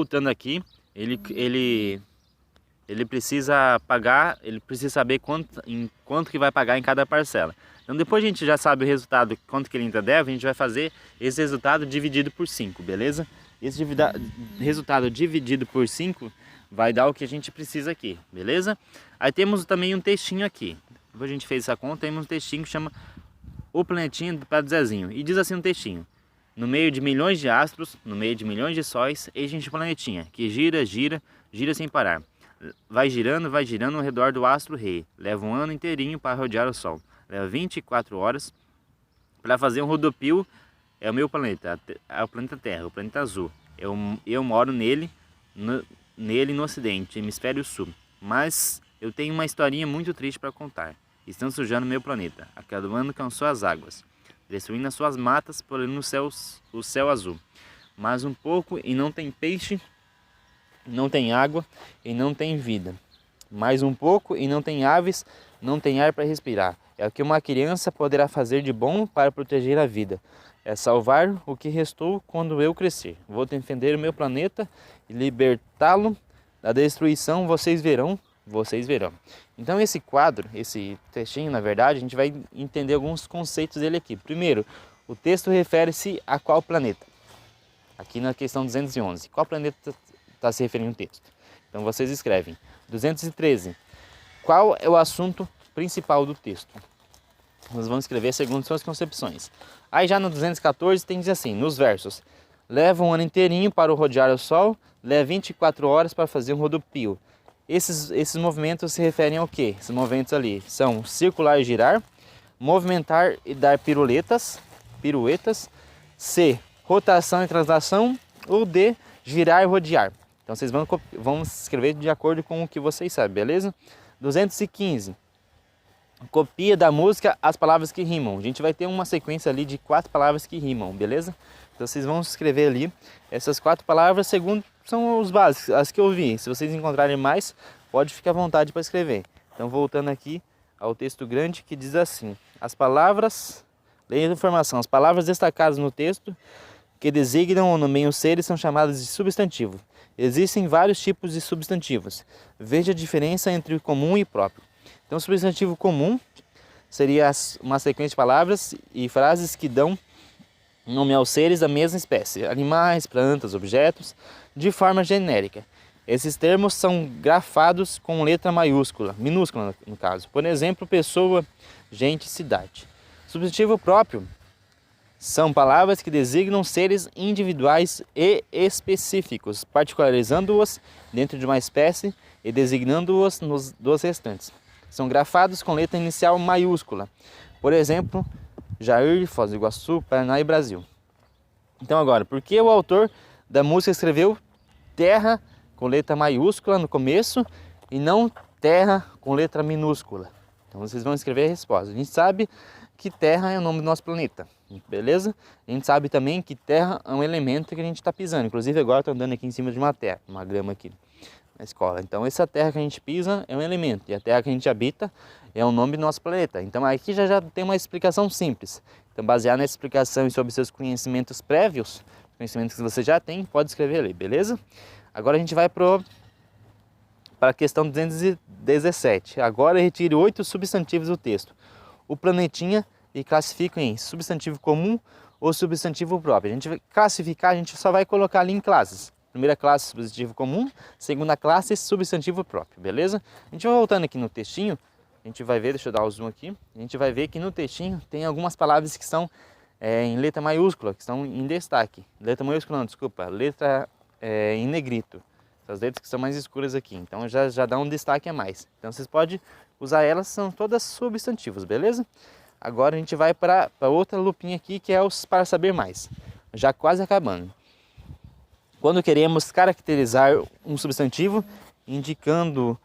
voltando aqui, ele precisa pagar, ele precisa saber quanto que vai pagar em cada parcela. Então depois a gente já sabe o resultado, quanto que ele ainda deve, a gente vai fazer esse resultado dividido por 5, beleza? Esse resultado dividido por 5 vai dar o que a gente precisa aqui, beleza? Aí temos também um textinho aqui. Depois a gente fez essa conta, temos um textinho que chama O Planetinha para Zezinho. E diz assim um textinho: no meio de milhões de astros, no meio de milhões de sóis, existe um planetinha que gira, gira, gira sem parar. Vai girando ao redor do astro rei. Leva um ano inteirinho para rodear o Sol. Leva 24 horas para fazer um rodopio. É o meu planeta, é o planeta Terra, o planeta azul. Eu moro nele no ocidente, hemisfério sul. Mas eu tenho uma historinha muito triste para contar. Estão sujando meu planeta, acabando com suas águas, destruindo as suas matas, poluindo o céu azul. Mas um pouco e não tem peixe, não tem água e não tem vida. Mais um pouco e não tem aves, não tem ar para respirar. É o que uma criança poderá fazer de bom para proteger a vida. É salvar o que restou quando eu crescer. Vou defender o meu planeta e libertá-lo da destruição. Vocês verão. Então esse quadro, esse textinho, na verdade, a gente vai entender alguns conceitos dele aqui. Primeiro, o texto refere-se a qual planeta? Aqui na questão 211. Qual planeta está se referindo o texto? Então vocês escrevem. 213. Qual é o assunto principal do texto? Nós vamos escrever segundo suas concepções. Aí já no 214 tem diz assim, nos versos: leva um ano inteirinho para rodear o Sol, leva 24 horas para fazer um rodopio. Esses movimentos se referem ao quê? Esses movimentos ali são circular e girar, movimentar e dar piruetas. C, rotação e translação. Ou D, girar e rodear. Então vocês vão escrever de acordo com o que vocês sabem, beleza? 215. Copia da música as palavras que rimam. A gente vai ter uma sequência ali de 4 palavras que rimam, beleza? Então vocês vão escrever ali essas 4 palavras segundo são os básicos, as que eu vi. Se vocês encontrarem mais, pode ficar à vontade para escrever. Então voltando aqui ao texto grande que diz assim: as palavras, leia a informação, as palavras destacadas no texto que designam ou nomeiam seres são chamadas de substantivo. Existem vários tipos de substantivos. Veja a diferença entre o comum e o próprio. Então, o substantivo comum seria uma sequência de palavras e frases que dão nome aos seres da mesma espécie, animais, plantas, objetos, de forma genérica. Esses termos são grafados com letra minúscula no caso. Por exemplo, pessoa, gente, cidade. Substantivo próprio são palavras que designam seres individuais e específicos, particularizando-os dentro de uma espécie e designando-os dos restantes. São grafados com letra inicial maiúscula. Por exemplo, Jair, Foz do Iguaçu, Paraná e Brasil. Então agora, por que o autor da música escreveu terra com letra maiúscula no começo e não terra com letra minúscula? Então vocês vão escrever a resposta. A gente sabe que terra é o nome do nosso planeta, beleza? A gente sabe também que terra é um elemento que a gente está pisando. Inclusive agora estou andando aqui em cima de uma terra, uma grama aqui na escola. Então essa terra que a gente pisa é um elemento e a terra que a gente habita é o nome do nosso planeta. Então aqui já tem uma explicação simples. Então baseado nessa explicação e sobre seus conhecimentos prévios, conhecimentos que você já tem, pode escrever ali, beleza? Agora a gente vai para a questão 217. Agora retire 8 substantivos do texto. O planetinha e classifica em substantivo comum ou substantivo próprio. A gente vai classificar, a gente só vai colocar ali em classes. Primeira classe, substantivo comum. Segunda classe, substantivo próprio, beleza? A gente vai voltando aqui no textinho, a gente vai ver, deixa eu dar o zoom aqui. A gente vai ver que no textinho tem algumas palavras que são em letra maiúscula, que estão em destaque. Letra maiúscula não, desculpa, letra em negrito. Essas letras que são mais escuras aqui, então já dá um destaque a mais. Então vocês podem usar elas, são todas substantivos, beleza? Agora a gente vai para outra lupinha aqui, que é os para saber mais. Já quase acabando. Quando queremos caracterizar um substantivo, indicando-lhe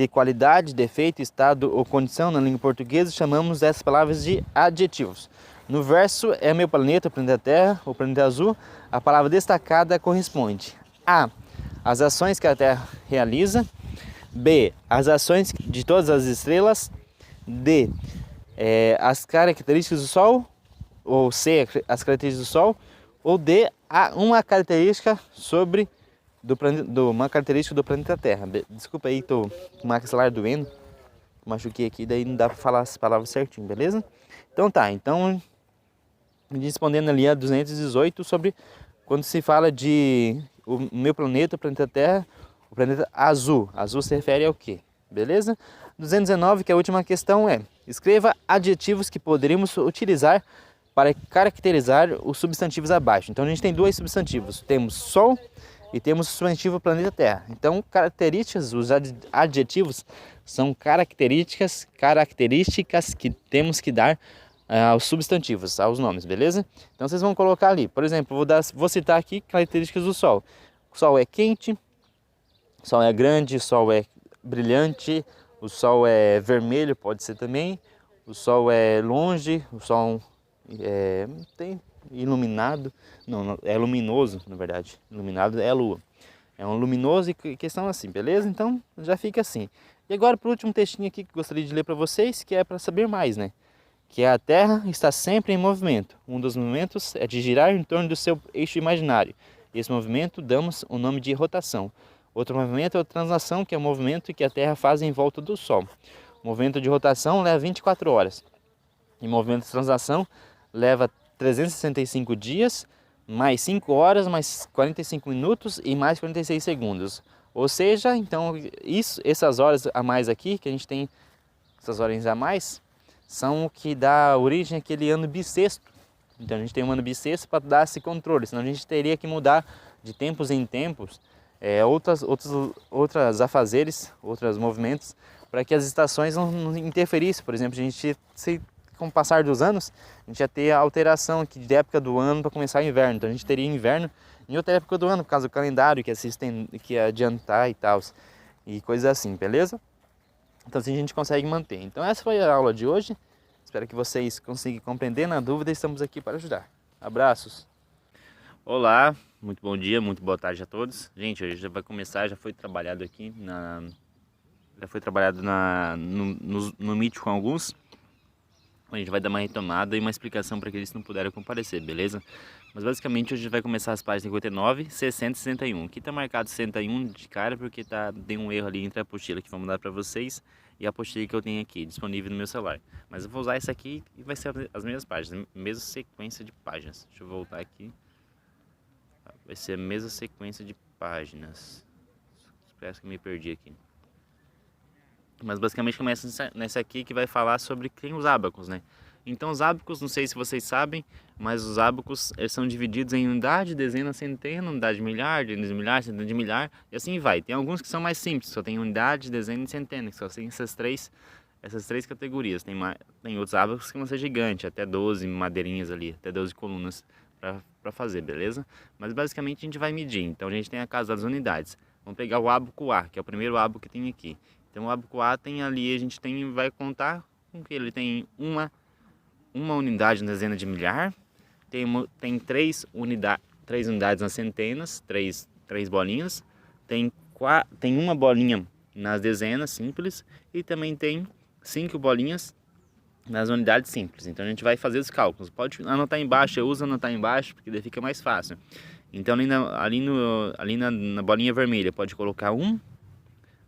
qualidade, defeito, estado ou condição na língua portuguesa, chamamos essas palavras de adjetivos. No verso é meu planeta, o planeta Terra, o planeta azul, a palavra destacada corresponde a: as ações que a Terra realiza. B, as ações de todas as estrelas. D, as características do Sol. Ou C, as características do Sol. Ou D, uma característica sobre uma característica do planeta Terra. Desculpa aí, tô com o maxilar doendo, machuquei aqui, daí não dá para falar as palavras certinho, beleza? Então tá, então respondendo ali a 218 sobre quando se fala de o meu planeta, o planeta Terra, o planeta azul. Azul se refere ao quê? Beleza? 219, que é a última questão, é: escreva adjetivos que poderíamos utilizar para caracterizar os substantivos abaixo. Então a gente tem dois substantivos, temos Sol e temos o substantivo planeta Terra. Então características, os adjetivos são características que temos que dar aos substantivos, aos nomes, beleza? Então vocês vão colocar ali, por exemplo, vou citar aqui características do Sol. O Sol é quente, o Sol é grande, o Sol é brilhante, o Sol é vermelho, pode ser também, o Sol é longe, o Sol tem iluminado, não, é luminoso, na verdade, iluminado é a Lua. É um luminoso e questão assim, beleza? Então já fica assim. E agora para o último textinho aqui que eu gostaria de ler para vocês, que é para saber mais, né? Que a Terra está sempre em movimento. Um dos movimentos é de girar em torno do seu eixo imaginário. Esse movimento damos o nome de rotação. Outro movimento é a translação, que é o movimento que a Terra faz em volta do Sol. O movimento de rotação leva 24 horas. E o movimento de translação leva 365 dias, mais 5 horas, mais 45 minutos e mais 46 segundos. Ou seja, então, essas horas a mais aqui, que a gente tem, essas horas a mais, são o que dá origem àquele ano bissexto. Então a gente tem um ano bissexto para dar esse controle, senão a gente teria que mudar de tempos em tempos outras afazeres, outros movimentos, para que as estações não interferissem. Por exemplo, com o passar dos anos, a gente ia ter a alteração aqui de época do ano para começar o inverno. Então a gente teria inverno em outra época do ano, por causa do calendário que ia adiantar e tal, e coisas assim, beleza? Então assim a gente consegue manter. Então essa foi a aula de hoje. Espero que vocês consigam compreender. Na dúvida, estamos aqui para ajudar. Abraços. Olá, muito bom dia, muito boa tarde a todos. Gente, hoje já vai começar, já foi trabalhado aqui no Meet com alguns. A gente vai dar uma retomada e uma explicação para aqueles que não puderam comparecer, beleza? Mas basicamente hoje vai começar as páginas 59, 60 e 61. Aqui tá marcado 61 de cara porque tem um erro ali entre a apostila que vou mandar para vocês e a apostila que eu tenho aqui disponível no meu celular. Mas eu vou usar essa aqui e vai ser as mesmas páginas, mesma sequência de páginas. Deixa eu voltar aqui. Vai ser a mesma sequência de páginas. Parece que eu me perdi aqui. Mas basicamente começa nessa aqui que vai falar sobre os ábacos, né? Então os ábacos, não sei se vocês sabem, mas os ábacos eles são divididos em unidade, dezena, centena, unidade de milhar, dezena de milhar, centena de milhar, e assim vai. Tem alguns que são mais simples, só tem unidade, dezena e centena, que só tem essas três categorias. Tem outros ábacos que vão ser gigantes, até 12 madeirinhas ali, até 12 colunas para fazer, beleza? Mas basicamente a gente vai medir. Então a gente tem a casa das unidades. Vamos pegar o ábaco A, que é o primeiro ábaco que tem aqui. Então o ábaco A tem ali, vai contar com que ele tem uma unidade na dezena de milhar, tem três unidades nas centenas, três bolinhas, tem uma bolinha nas dezenas simples e também tem 5 bolinhas nas unidades simples. Então a gente vai fazer os cálculos. Pode anotar embaixo, eu uso anotar embaixo porque daí fica mais fácil. Então ali na bolinha vermelha pode colocar 1.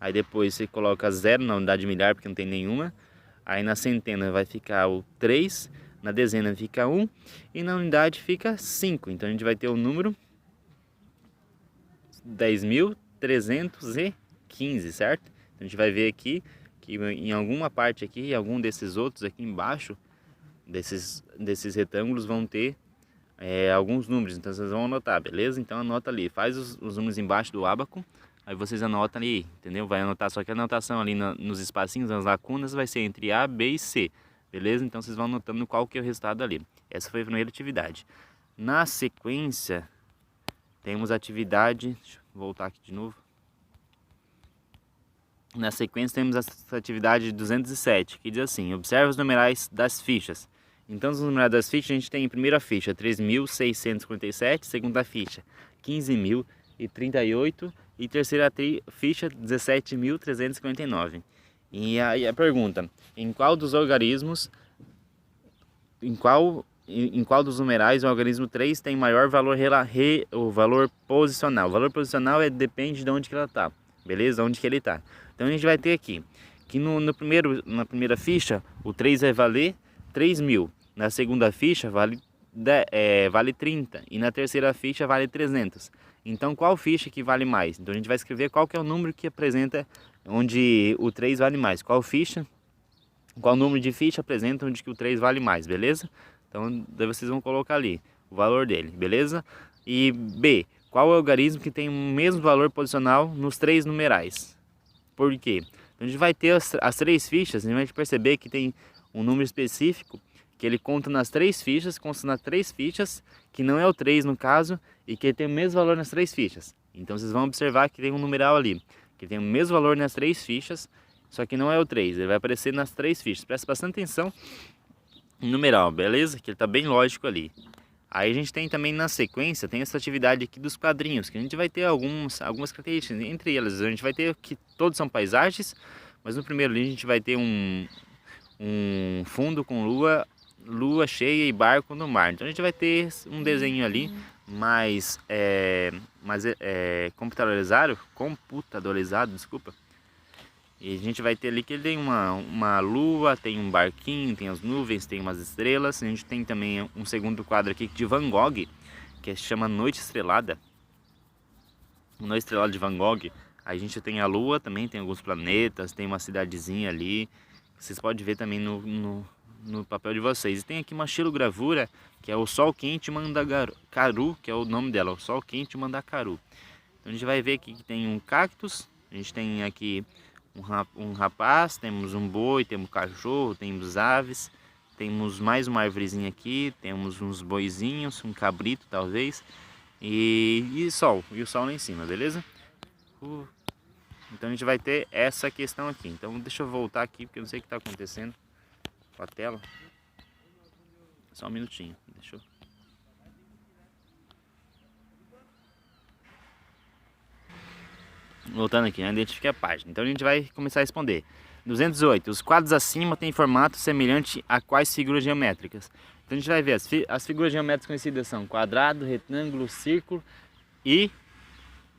Aí depois você coloca 0 na unidade de milhar, porque não tem nenhuma. Aí na centena vai ficar o 3, na dezena fica 1 e na unidade fica 5. Então a gente vai ter o número 10.315, certo? Então a gente vai ver aqui que em alguma parte aqui, em algum desses outros aqui embaixo, desses retângulos vão ter alguns números. Então vocês vão anotar, beleza? Então anota ali, faz os números embaixo do ábaco. Aí vocês anotam ali, entendeu? Vai anotar, só que a anotação ali nos espacinhos, nas lacunas, vai ser entre A, B e C, beleza? Então vocês vão anotando qual que é o resultado ali. Essa foi a primeira atividade. Na sequência, temos a atividade... Deixa eu voltar aqui de novo. Na sequência temos a atividade 207, que diz assim: observe os numerais das fichas. Então os numerais das fichas, a gente tem em primeira ficha 3.657, segunda ficha 15.038 e terceira ficha 17.359. E aí a pergunta: em qual em qual dos numerais o algarismo 3 tem maior valor, o valor posicional. O valor posicional depende de onde que ela está, beleza? Onde que ele está. Então a gente vai ter aqui, que na primeira ficha, o 3 vai valer 3.000. Na segunda ficha, vale 30. E na terceira ficha, vale 300. Então, qual ficha que vale mais? Então, a gente vai escrever qual que é o número que apresenta onde o 3 vale mais. Qual número de ficha apresenta onde que o 3 vale mais, beleza? Então, daí vocês vão colocar ali o valor dele, beleza? E B, qual é o algarismo que tem o mesmo valor posicional nos 3 numerais? Por quê? Então, a gente vai ter as 3 fichas, a gente vai perceber que tem um número específico que ele conta nas 3 fichas, que não é o 3 no caso, e que tem o mesmo valor nas 3 fichas. Então vocês vão observar que tem um numeral ali, que tem o mesmo valor nas 3 fichas, só que não é o 3, ele vai aparecer nas 3 fichas. Presta bastante atenção no numeral, beleza? Que ele está bem lógico ali. Aí a gente tem também na sequência, tem essa atividade aqui dos quadrinhos, que a gente vai ter algumas características, entre elas a gente vai ter que todos são paisagens, mas no primeiro ali a gente vai ter um fundo com lua cheia e barco no mar. Então a gente vai ter um desenho ali mais computadorizado, desculpa. E a gente vai ter ali que ele tem uma lua, tem um barquinho, tem as nuvens, tem umas estrelas. A gente tem também um segundo quadro aqui de Van Gogh, que se chama Noite Estrelada. Noite Estrelada de Van Gogh. Aí a gente tem a lua também, tem alguns planetas, tem uma cidadezinha ali. Vocês podem ver também no papel de vocês. E tem aqui uma xilogravura, que é o Sol Quente Mandacaru, que é o nome dela, o Sol Quente Mandacaru. Então a gente vai ver aqui que tem um cactus, a gente tem aqui um rapaz, temos um boi, temos um cachorro, temos aves, temos mais uma árvorezinha aqui, temos uns boizinhos, um cabrito talvez, e sol, e o sol lá em cima, beleza? Então a gente vai ter essa questão aqui. Então deixa eu voltar aqui, porque eu não sei o que está acontecendo com a tela. Só um minutinho, deixa eu... Voltando aqui, né? Identifique a página. Então a gente vai começar a responder. 208. Os quadros acima têm formato semelhante a quais figuras geométricas? Então a gente vai ver, as figuras geométricas conhecidas são quadrado, retângulo, círculo e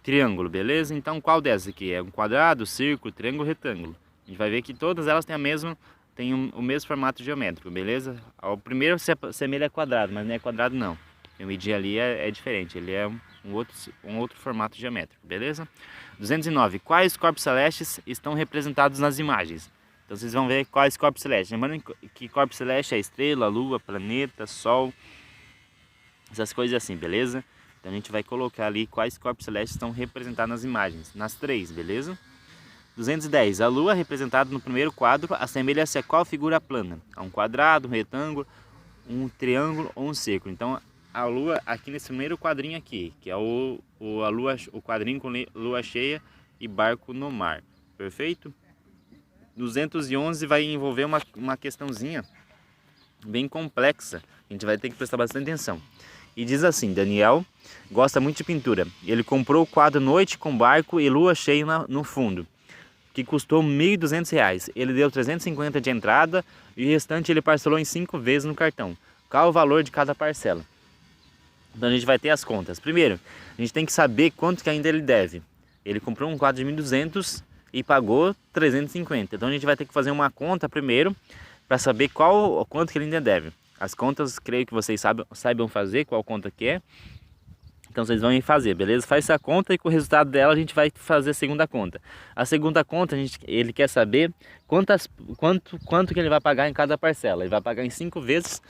triângulo, beleza? Então qual dessas aqui? É um quadrado, círculo, triângulo, retângulo. A gente vai ver que todas elas têm o mesmo formato geométrico, beleza? O primeiro se assemelha a quadrado, mas não é quadrado não. O medir ali é diferente, ele é um outro formato geométrico, beleza? 209. Quais corpos celestes estão representados nas imagens? Então vocês vão ver quais corpos celestes. Lembrando que corpo celeste é estrela, lua, planeta, sol, essas coisas assim, beleza? Então a gente vai colocar ali quais corpos celestes estão representados nas imagens, nas 3, beleza? 210. A lua, representada no primeiro quadro, assemelha-se a qual figura plana? A um quadrado, um retângulo, um triângulo ou um círculo. Então a lua aqui nesse primeiro quadrinho aqui, que é o quadrinho com lua cheia e barco no mar, perfeito? 211 vai envolver uma questãozinha bem complexa, a gente vai ter que prestar bastante atenção. E diz assim: Daniel gosta muito de pintura, ele comprou o quadro Noite com barco e lua cheia no fundo, que custou R$ 1.200, ele deu 350 de entrada e o restante ele parcelou em 5 vezes no cartão. Qual o valor de cada parcela? Então a gente vai ter as contas. Primeiro, a gente tem que saber quanto que ainda ele deve. Ele comprou um quadro de 1.200 e pagou 350. Então a gente vai ter que fazer uma conta primeiro para saber quanto que ele ainda deve. As contas, creio que vocês saibam fazer qual conta que é. Então vocês vão fazer, beleza? Faz essa conta e com o resultado dela a gente vai fazer a segunda conta. A segunda conta, ele quer saber quanto que ele vai pagar em cada parcela. Ele vai pagar em 5 vezes